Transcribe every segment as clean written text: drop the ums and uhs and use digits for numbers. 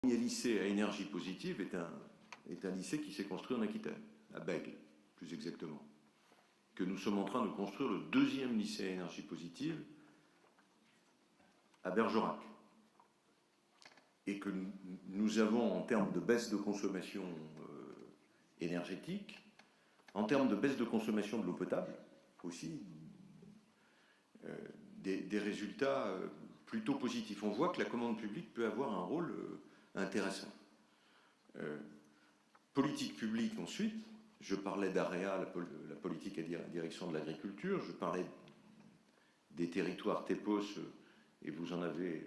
premier lycée à énergie positive est un lycée qui s'est construit en Aquitaine, à Bègles, plus exactement. Que nous sommes en train de construire le deuxième lycée à énergie positive à Bergerac. Et que nous avons, en termes de baisse de consommation énergétique, en termes de baisse de consommation de l'eau potable aussi, des résultats plutôt positifs. On voit que la commande publique peut avoir un rôle intéressant. Politique publique ensuite, je parlais d'AREA, la politique à direction de l'agriculture, je parlais des territoires TEPOS, et vous en avez,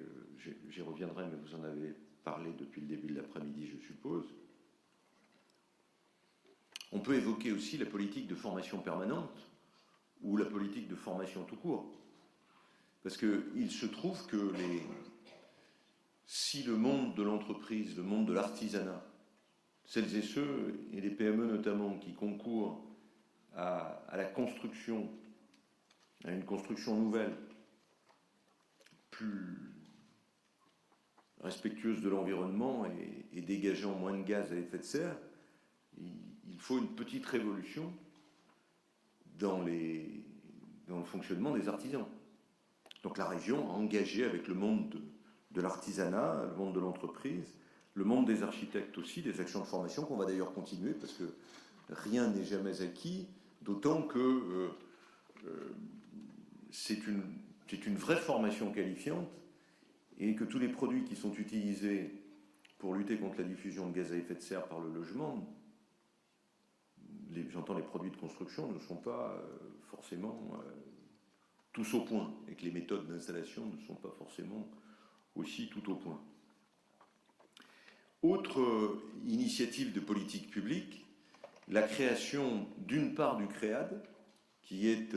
j'y reviendrai, mais vous en avez parlé depuis le début de l'après-midi, je suppose. On peut évoquer aussi la politique de formation permanente ou la politique de formation tout court. Parce qu'il se trouve que si le monde de l'entreprise, le monde de l'artisanat, celles et ceux, et les PME notamment, qui concourent à la construction, à une construction nouvelle, plus respectueuse de l'environnement et dégageant moins de gaz à effet de serre, il faut une petite révolution dans le fonctionnement des artisans. Donc la région a engagé avec le monde de l'artisanat, le monde de l'entreprise, le monde des architectes aussi, des actions de formation qu'on va d'ailleurs continuer parce que rien n'est jamais acquis, d'autant que c'est une vraie formation qualifiante et que tous les produits qui sont utilisés pour lutter contre la diffusion de gaz à effet de serre par le logement, j'entends les produits de construction, ne sont pas forcément tous au point et que les méthodes d'installation ne sont pas forcément aussi tout au point. Autre initiative de politique publique, la création d'une part du CREAD, qui est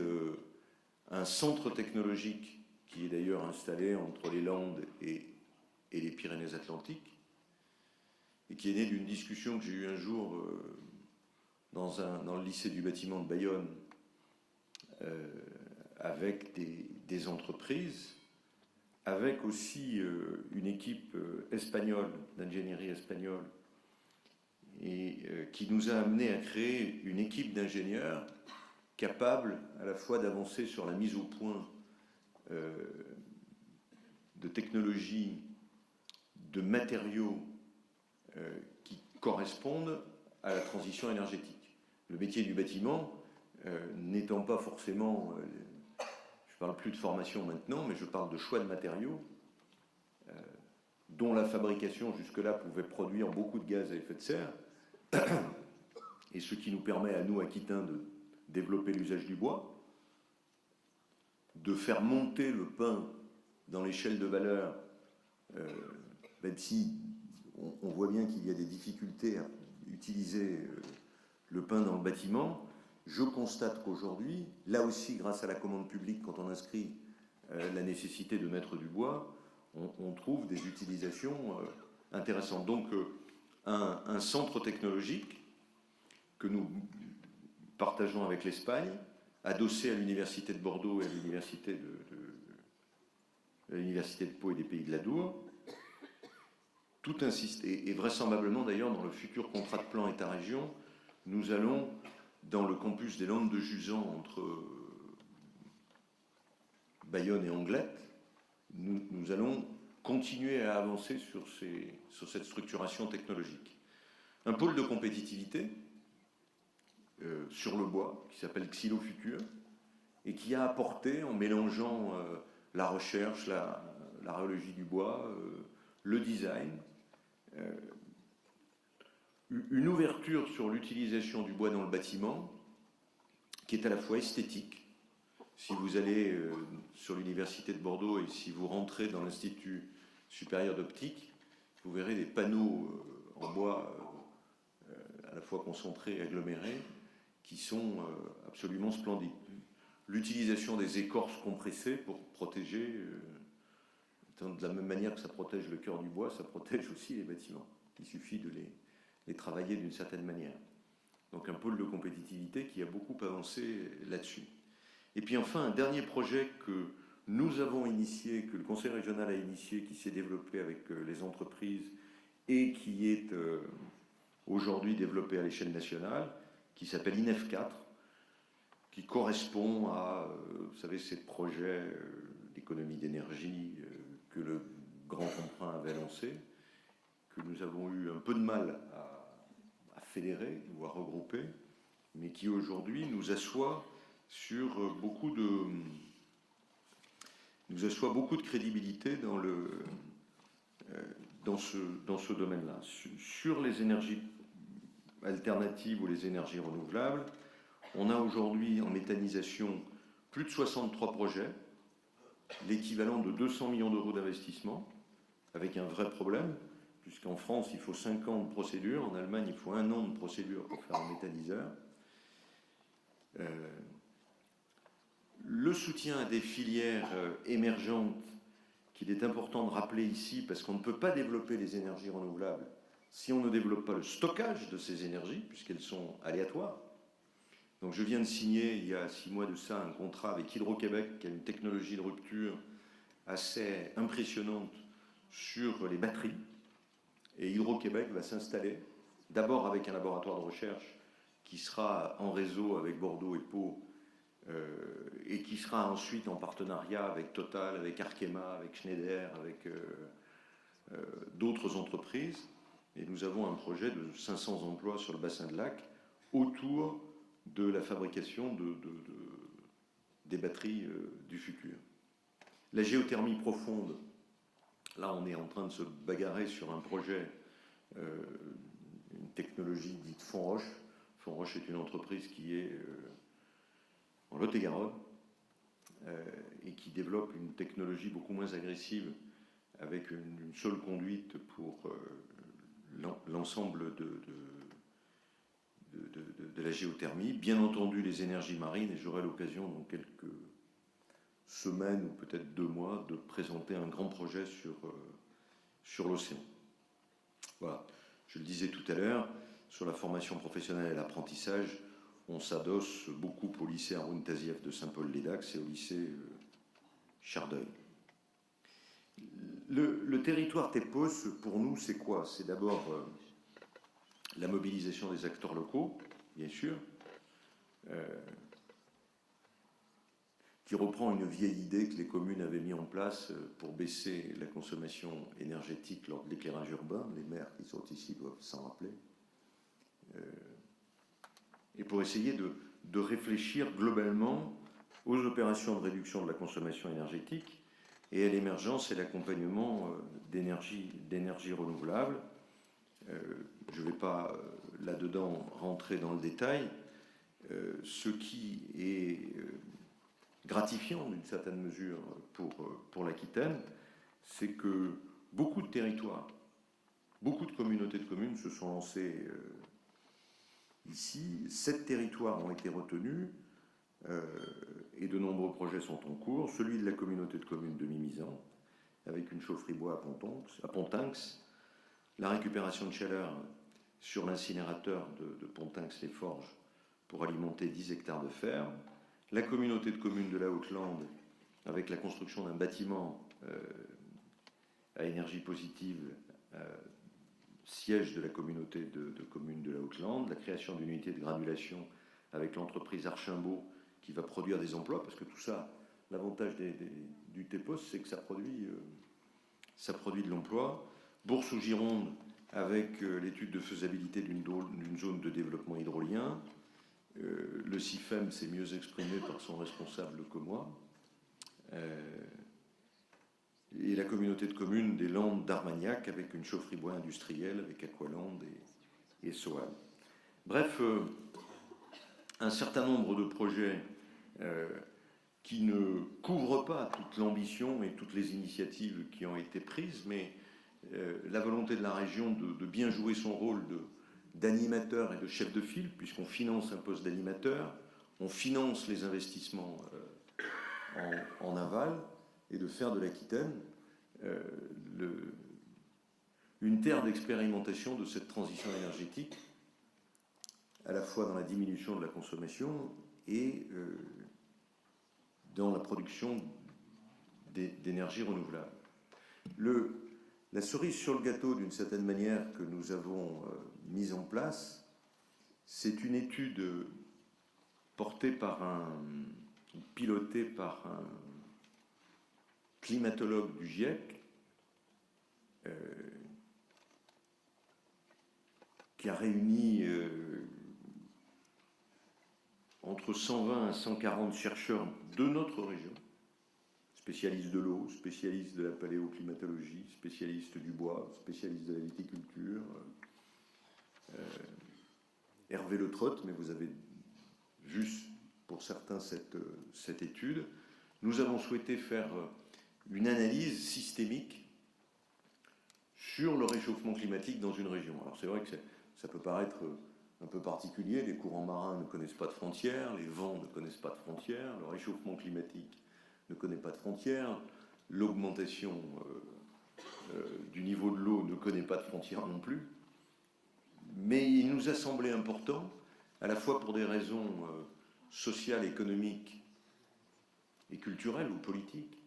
un centre technologique qui est d'ailleurs installé entre les Landes et les Pyrénées-Atlantiques, et qui est né d'une discussion que j'ai eue un jour dans le lycée du bâtiment de Bayonne avec des entreprises, avec aussi une équipe espagnole, d'ingénierie espagnole, et qui nous a amené à créer une équipe d'ingénieurs capable à la fois d'avancer sur la mise au point de technologies, de matériaux qui correspondent à la transition énergétique. Le métier du bâtiment n'étant pas forcément... je ne parle plus de formation maintenant, mais je parle de choix de matériaux dont la fabrication jusque-là pouvait produire beaucoup de gaz à effet de serre, et ce qui nous permet à nous, Aquitains, de développer l'usage du bois, de faire monter le pain dans l'échelle de valeur, même si on voit bien qu'il y a des difficultés à utiliser le pain dans le bâtiment. Je constate qu'aujourd'hui, là aussi, grâce à la commande publique, quand on inscrit la nécessité de mettre du bois, on trouve des utilisations intéressantes. Donc, un centre technologique que nous partageons avec l'Espagne, adossé à l'Université de Bordeaux et à l'Université de Pau et des Pays de l'Adour, tout insiste, et vraisemblablement d'ailleurs dans le futur contrat de plan État-région, nous allons dans le campus des Landes de Jusant entre Bayonne et Anglette, nous allons continuer à avancer sur cette structuration technologique. Un pôle de compétitivité sur le bois qui s'appelle Xylo Futur et qui a apporté, en mélangeant la recherche, la rhéologie du bois, le design, une ouverture sur l'utilisation du bois dans le bâtiment qui est à la fois esthétique. Si vous allez sur l'Université de Bordeaux et si vous rentrez dans l'Institut supérieur d'optique, vous verrez des panneaux en bois à la fois concentrés et agglomérés qui sont absolument splendides. L'utilisation des écorces compressées pour protéger, de la même manière que ça protège le cœur du bois, ça protège aussi les bâtiments. Il suffit de les travailler d'une certaine manière. Donc un pôle de compétitivité qui a beaucoup avancé là-dessus. Et puis enfin, un dernier projet que nous avons initié, que le Conseil régional a initié, qui s'est développé avec les entreprises et qui est aujourd'hui développé à l'échelle nationale, qui s'appelle INEF 4, qui correspond à, vous savez, ces projets d'économie d'énergie que le grand emprunt avait lancé, que nous avons eu un peu de mal à fédérer ou à regrouper, mais qui aujourd'hui nous assoit sur beaucoup de crédibilité dans ce domaine-là. Sur les énergies alternatives ou les énergies renouvelables, on a aujourd'hui en méthanisation plus de 63 projets, l'équivalent de 200 millions d'euros d'investissement, avec un vrai problème, puisqu'en France, il faut 5 ans de procédure, en Allemagne, il faut 1 an de procédure pour faire un méthaniseur. Le soutien à des filières émergentes qu'il est important de rappeler ici, parce qu'on ne peut pas développer les énergies renouvelables si on ne développe pas le stockage de ces énergies, puisqu'elles sont aléatoires. Donc je viens de signer, il y a 6 mois de ça, un contrat avec Hydro-Québec, qui a une technologie de rupture assez impressionnante sur les batteries. Et Hydro-Québec va s'installer, d'abord avec un laboratoire de recherche qui sera en réseau avec Bordeaux et Pau, et qui sera ensuite en partenariat avec Total, avec Arkema, avec Schneider, avec d'autres entreprises. Et nous avons un projet de 500 emplois sur le bassin de Lac autour de la fabrication des batteries du futur. La géothermie profonde, là on est en train de se bagarrer sur un projet, une technologie dite Fonroche. Fonroche est une entreprise qui est en Lot-et-Garonne, et qui développe une technologie beaucoup moins agressive avec une seule conduite pour l'ensemble de la géothermie. Bien entendu, les énergies marines, et j'aurai l'occasion dans quelques semaines ou peut-être 2 mois de présenter un grand projet sur l'océan. Voilà, je le disais tout à l'heure, sur la formation professionnelle et l'apprentissage, on s'adosse beaucoup au lycée Haroun Tazieff de Saint-Paul-les-Dax et au lycée Chardeuil. Le territoire TEPOS, pour nous, c'est quoi? C'est d'abord la mobilisation des acteurs locaux, bien sûr, qui reprend une vieille idée que les communes avaient mis en place pour baisser la consommation énergétique lors de l'éclairage urbain. Les maires qui sont ici doivent s'en rappeler. Et pour essayer de réfléchir globalement aux opérations de réduction de la consommation énergétique et à l'émergence et l'accompagnement d'énergies renouvelables. Je ne vais pas là-dedans rentrer dans le détail. Ce qui est gratifiant d'une certaine mesure pour l'Aquitaine, c'est que beaucoup de territoires, beaucoup de communautés de communes se sont lancées ici. 7 territoires ont été retenus et de nombreux projets sont en cours. Celui de la communauté de communes de Mimizan, avec une chaufferie bois à Pontinx, la récupération de chaleur sur l'incinérateur de Pontinx-les-Forges pour alimenter 10 hectares de ferme, la communauté de communes de la Haute-Lande avec la construction d'un bâtiment à énergie positive, siège de la communauté de communes de la Haute-Lande, la création d'une unité de granulation avec l'entreprise Archimbaud qui va produire des emplois, parce que tout ça, l'avantage du TEPOS, c'est que ça produit de l'emploi. Bourse ou Gironde avec l'étude de faisabilité d'une zone de développement hydrolien. Le CIFEM s'est mieux exprimé par son responsable que moi. Et la communauté de communes des Landes d'Armagnac avec une chaufferie bois industrielle avec Aqualand et Soal. Bref, un certain nombre de projets qui ne couvrent pas toute l'ambition et toutes les initiatives qui ont été prises, mais la volonté de la région de bien jouer son rôle d'animateur et de chef de file, puisqu'on finance un poste d'animateur, on finance les investissements en aval, et de faire de l'Aquitaine une terre d'expérimentation de cette transition énergétique, à la fois dans la diminution de la consommation et dans la production d'énergie renouvelable. La cerise sur le gâteau, d'une certaine manière, que nous avons mise en place, c'est une étude portée pilotée par un climatologue du GIEC, qui a réuni entre 120 et 140 chercheurs de notre région, spécialistes de l'eau, spécialistes de la paléoclimatologie, spécialistes du bois, spécialistes de la viticulture, Hervé Le Trotte, mais vous avez juste pour certains cette étude. Nous avons souhaité faire une analyse systémique sur le réchauffement climatique dans une région. Alors c'est vrai que ça peut paraître un peu particulier, les courants marins ne connaissent pas de frontières, les vents ne connaissent pas de frontières, le réchauffement climatique ne connaît pas de frontières, l'augmentation du niveau de l'eau ne connaît pas de frontières non plus. Mais il nous a semblé important, à la fois pour des raisons sociales, économiques et culturelles ou politiques,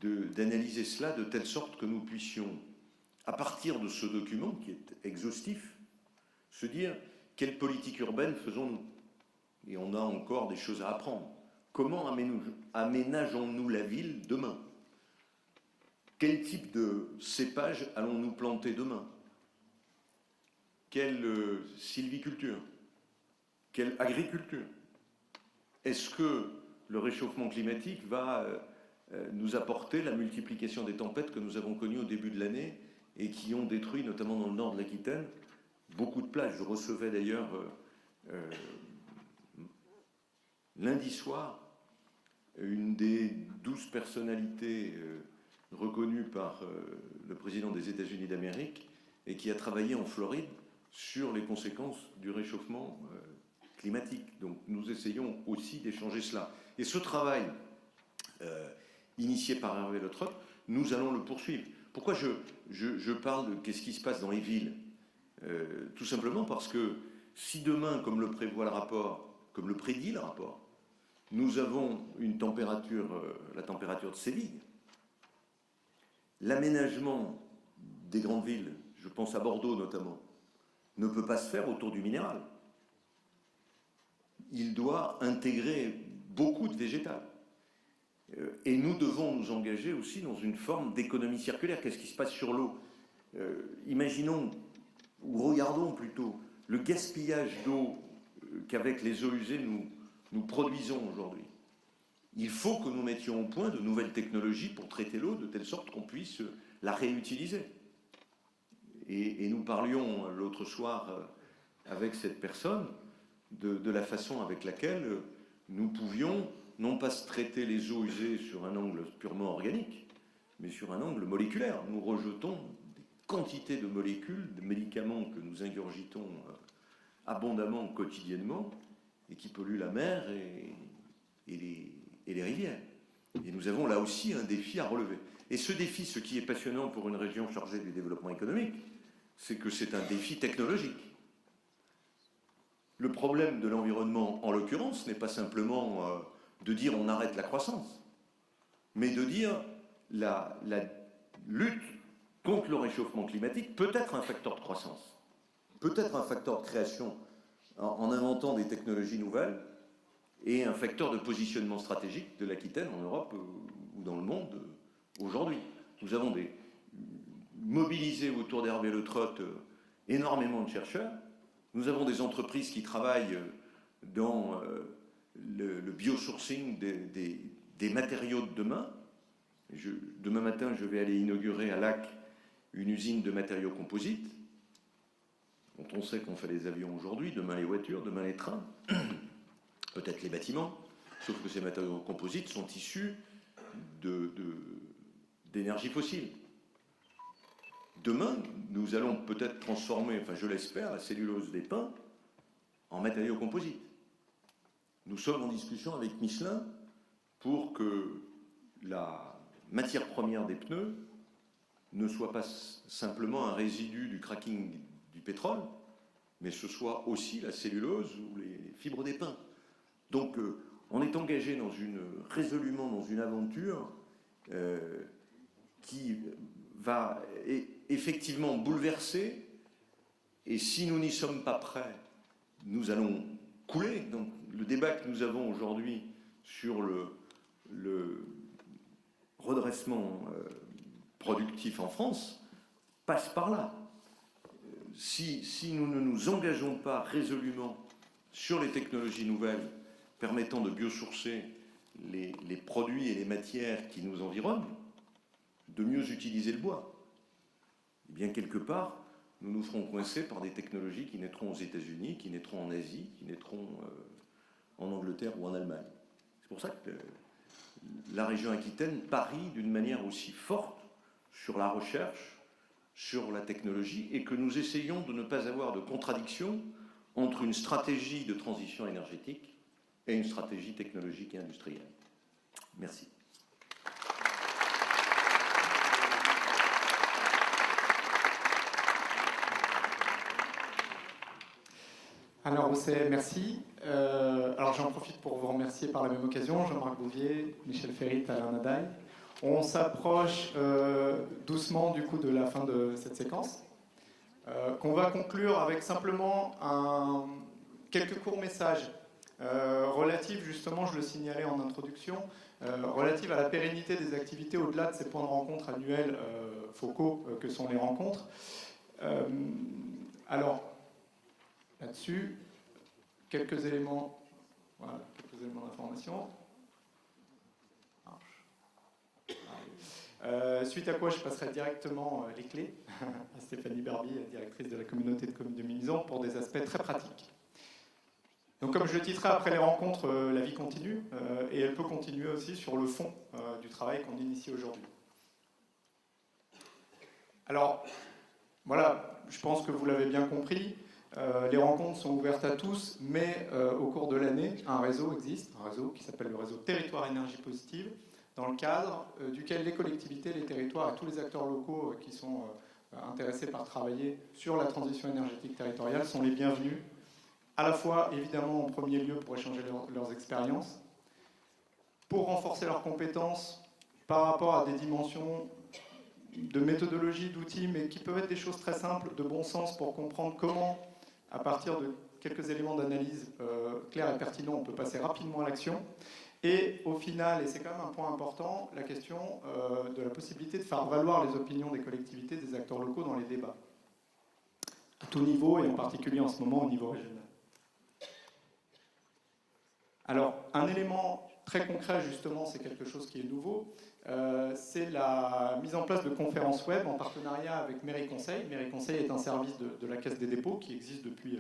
d'analyser cela de telle sorte que nous puissions, à partir de ce document qui est exhaustif, se dire quelle politique urbaine faisons-nous. Et on a encore des choses à apprendre. Comment aménageons-nous la ville demain? Quel type de cépage allons-nous planter demain? Quelle sylviculture? Quelle agriculture? Est-ce que le réchauffement climatique va nous apporter la multiplication des tempêtes que nous avons connues au début de l'année et qui ont détruit, notamment dans le nord de l'Aquitaine, beaucoup de plages? Je recevais d'ailleurs lundi soir une des 12 personnalités reconnues par le président des États-Unis d'Amérique et qui a travaillé en Floride sur les conséquences du réchauffement climatique. Donc nous essayons aussi d'échanger cela. Et ce travail initié par Hervé Le Trotte, nous allons le poursuivre. Pourquoi je parle de qu'est-ce qui se passe dans les villes? Tout simplement parce que si demain, comme le prévoit le rapport, comme le prédit le rapport, nous avons une température, la température de Séville, l'aménagement des grandes villes, je pense à Bordeaux notamment, ne peut pas se faire autour du minéral. Il doit intégrer beaucoup de végétal. Et nous devons nous engager aussi dans une forme d'économie circulaire. Qu'est-ce qui se passe sur l'eau? Imaginons, ou regardons plutôt, le gaspillage d'eau qu'avec les eaux usées nous produisons aujourd'hui. Il faut que nous mettions au point de nouvelles technologies pour traiter l'eau de telle sorte qu'on puisse la réutiliser. Et nous parlions l'autre soir avec cette personne de la façon avec laquelle nous pouvions non pas se traiter les eaux usées sur un angle purement organique, mais sur un angle moléculaire. Nous rejetons des quantités de molécules, de médicaments que nous ingurgitons abondamment quotidiennement et qui polluent la mer et les rivières. Et nous avons là aussi un défi à relever. Et ce défi, ce qui est passionnant pour une région chargée du développement économique, c'est que c'est un défi technologique. Le problème de l'environnement, en l'occurrence, n'est pas simplement de dire on arrête la croissance, mais de dire la lutte contre le réchauffement climatique peut être un facteur de croissance, peut être un facteur de création en inventant des technologies nouvelles et un facteur de positionnement stratégique de l'Aquitaine en Europe ou dans le monde aujourd'hui. Nous avons mobilisé autour d'Hervé Le Trotte énormément de chercheurs. Nous avons des entreprises qui travaillent dans le biosourcing des matériaux de demain. Demain matin, je vais aller inaugurer à Lac une usine de matériaux composites, dont on sait qu'on fait les avions aujourd'hui, demain les voitures, demain les trains, peut-être les bâtiments, sauf que ces matériaux composites sont issus d'énergie fossile. Demain, nous allons peut-être transformer, enfin je l'espère, la cellulose des pins en matériaux composites. Nous sommes en discussion avec Michelin pour que la matière première des pneus ne soit pas simplement un résidu du cracking du pétrole, mais ce soit aussi la cellulose ou les fibres des pins. Donc on est engagé résolument dans une aventure qui va effectivement bouleverser, et si nous n'y sommes pas prêts, nous allons couler. Donc, le débat que nous avons aujourd'hui sur le redressement productif en France passe par là. Si nous ne nous engageons pas résolument sur les technologies nouvelles permettant de biosourcer les produits et les matières qui nous environnent, de mieux utiliser le bois, eh bien quelque part, nous nous ferons coincer par des technologies qui naîtront aux États-Unis, qui naîtront en Asie, qui naîtront en Angleterre ou en Allemagne. C'est pour ça que la région Aquitaine parie d'une manière aussi forte sur la recherche, sur la technologie, et que nous essayons de ne pas avoir de contradiction entre une stratégie de transition énergétique et une stratégie technologique et industrielle. Merci. Alors, Rousset, merci. Alors, j'en profite pour vous remercier par la même occasion, Jean-Marc Bouvier, Michel Ferrit, Alain Nadaille. On s'approche doucement du coup de la fin de cette séquence, qu'on va conclure avec simplement quelques courts messages relatifs, justement, je le signalais en introduction, relatifs à la pérennité des activités au-delà de ces points de rencontre annuels focaux que sont les rencontres. Alors, là-dessus, quelques éléments d'information. Suite à quoi je passerai directement les clés à Stéphanie Barby, directrice de la communauté de communes de Mimizan, pour des aspects très pratiques. Donc comme je le titrais, après les rencontres, la vie continue, et elle peut continuer aussi sur le fond du travail qu'on initie aujourd'hui. Alors, voilà, je pense que vous l'avez bien compris, les rencontres sont ouvertes à tous, mais au cours de l'année, un réseau existe, un réseau qui s'appelle le réseau Territoire Énergie Positive, dans le cadre duquel les collectivités, les territoires et tous les acteurs locaux qui sont intéressés par travailler sur la transition énergétique territoriale sont les bienvenus, à la fois évidemment en premier lieu pour échanger leurs expériences, pour renforcer leurs compétences par rapport à des dimensions de méthodologie, d'outils, mais qui peuvent être des choses très simples, de bon sens, pour comprendre comment, à partir de quelques éléments d'analyse clairs et pertinents, on peut passer rapidement à l'action. Et au final, et c'est quand même un point important, la question de la possibilité de faire valoir les opinions des collectivités, des acteurs locaux dans les débats. À tout niveau, et en particulier en ce moment au niveau régional. Alors, un élément très concret, justement, c'est quelque chose qui est nouveau, c'est la mise en place de conférences web en partenariat avec Mairie Conseil. Mairie Conseil est un service de la Caisse des dépôts qui existe depuis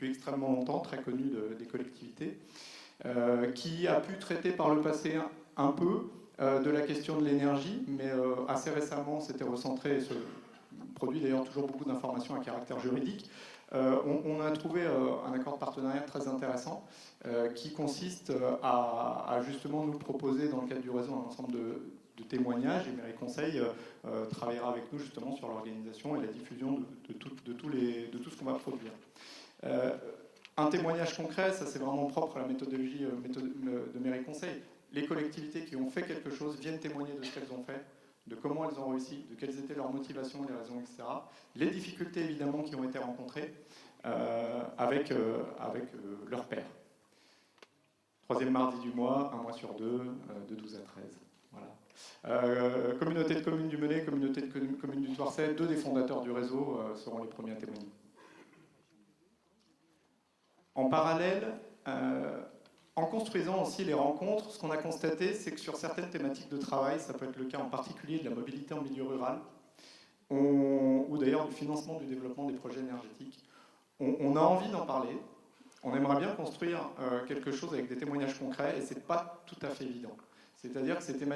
extrêmement longtemps, très connu des collectivités, qui a pu traiter par le passé un peu de la question de l'énergie, mais assez récemment s'était recentré et se produit d'ailleurs toujours beaucoup d'informations à caractère juridique. On a trouvé un accord de partenariat très intéressant qui consiste à justement nous proposer dans le cadre du réseau un ensemble de témoignages, et Mairie Conseil travaillera avec nous justement sur l'organisation et la diffusion de tout ce qu'on va produire. Un témoignage concret, ça c'est vraiment propre à la méthodologie de Mairie Conseil. Les collectivités qui ont fait quelque chose viennent témoigner de ce qu'elles ont fait, de comment elles ont réussi, de quelles étaient leurs motivations, les raisons, etc. Les difficultés évidemment qui ont été rencontrées avec leurs pairs. Troisième mardi du mois, un mois sur deux, de 12 à 13. Voilà. Communauté de communes du Menet, communauté de communes du Toircet, deux des fondateurs du réseau seront les premiers à témoigner. En parallèle, en construisant aussi les rencontres, ce qu'on a constaté, c'est que sur certaines thématiques de travail, ça peut être le cas en particulier de la mobilité en milieu rural, ou d'ailleurs du financement du développement des projets énergétiques, on a envie d'en parler, on aimerait bien construire quelque chose avec des témoignages concrets, et c'est pas tout à fait évident. C'est-à-dire que ces thématiques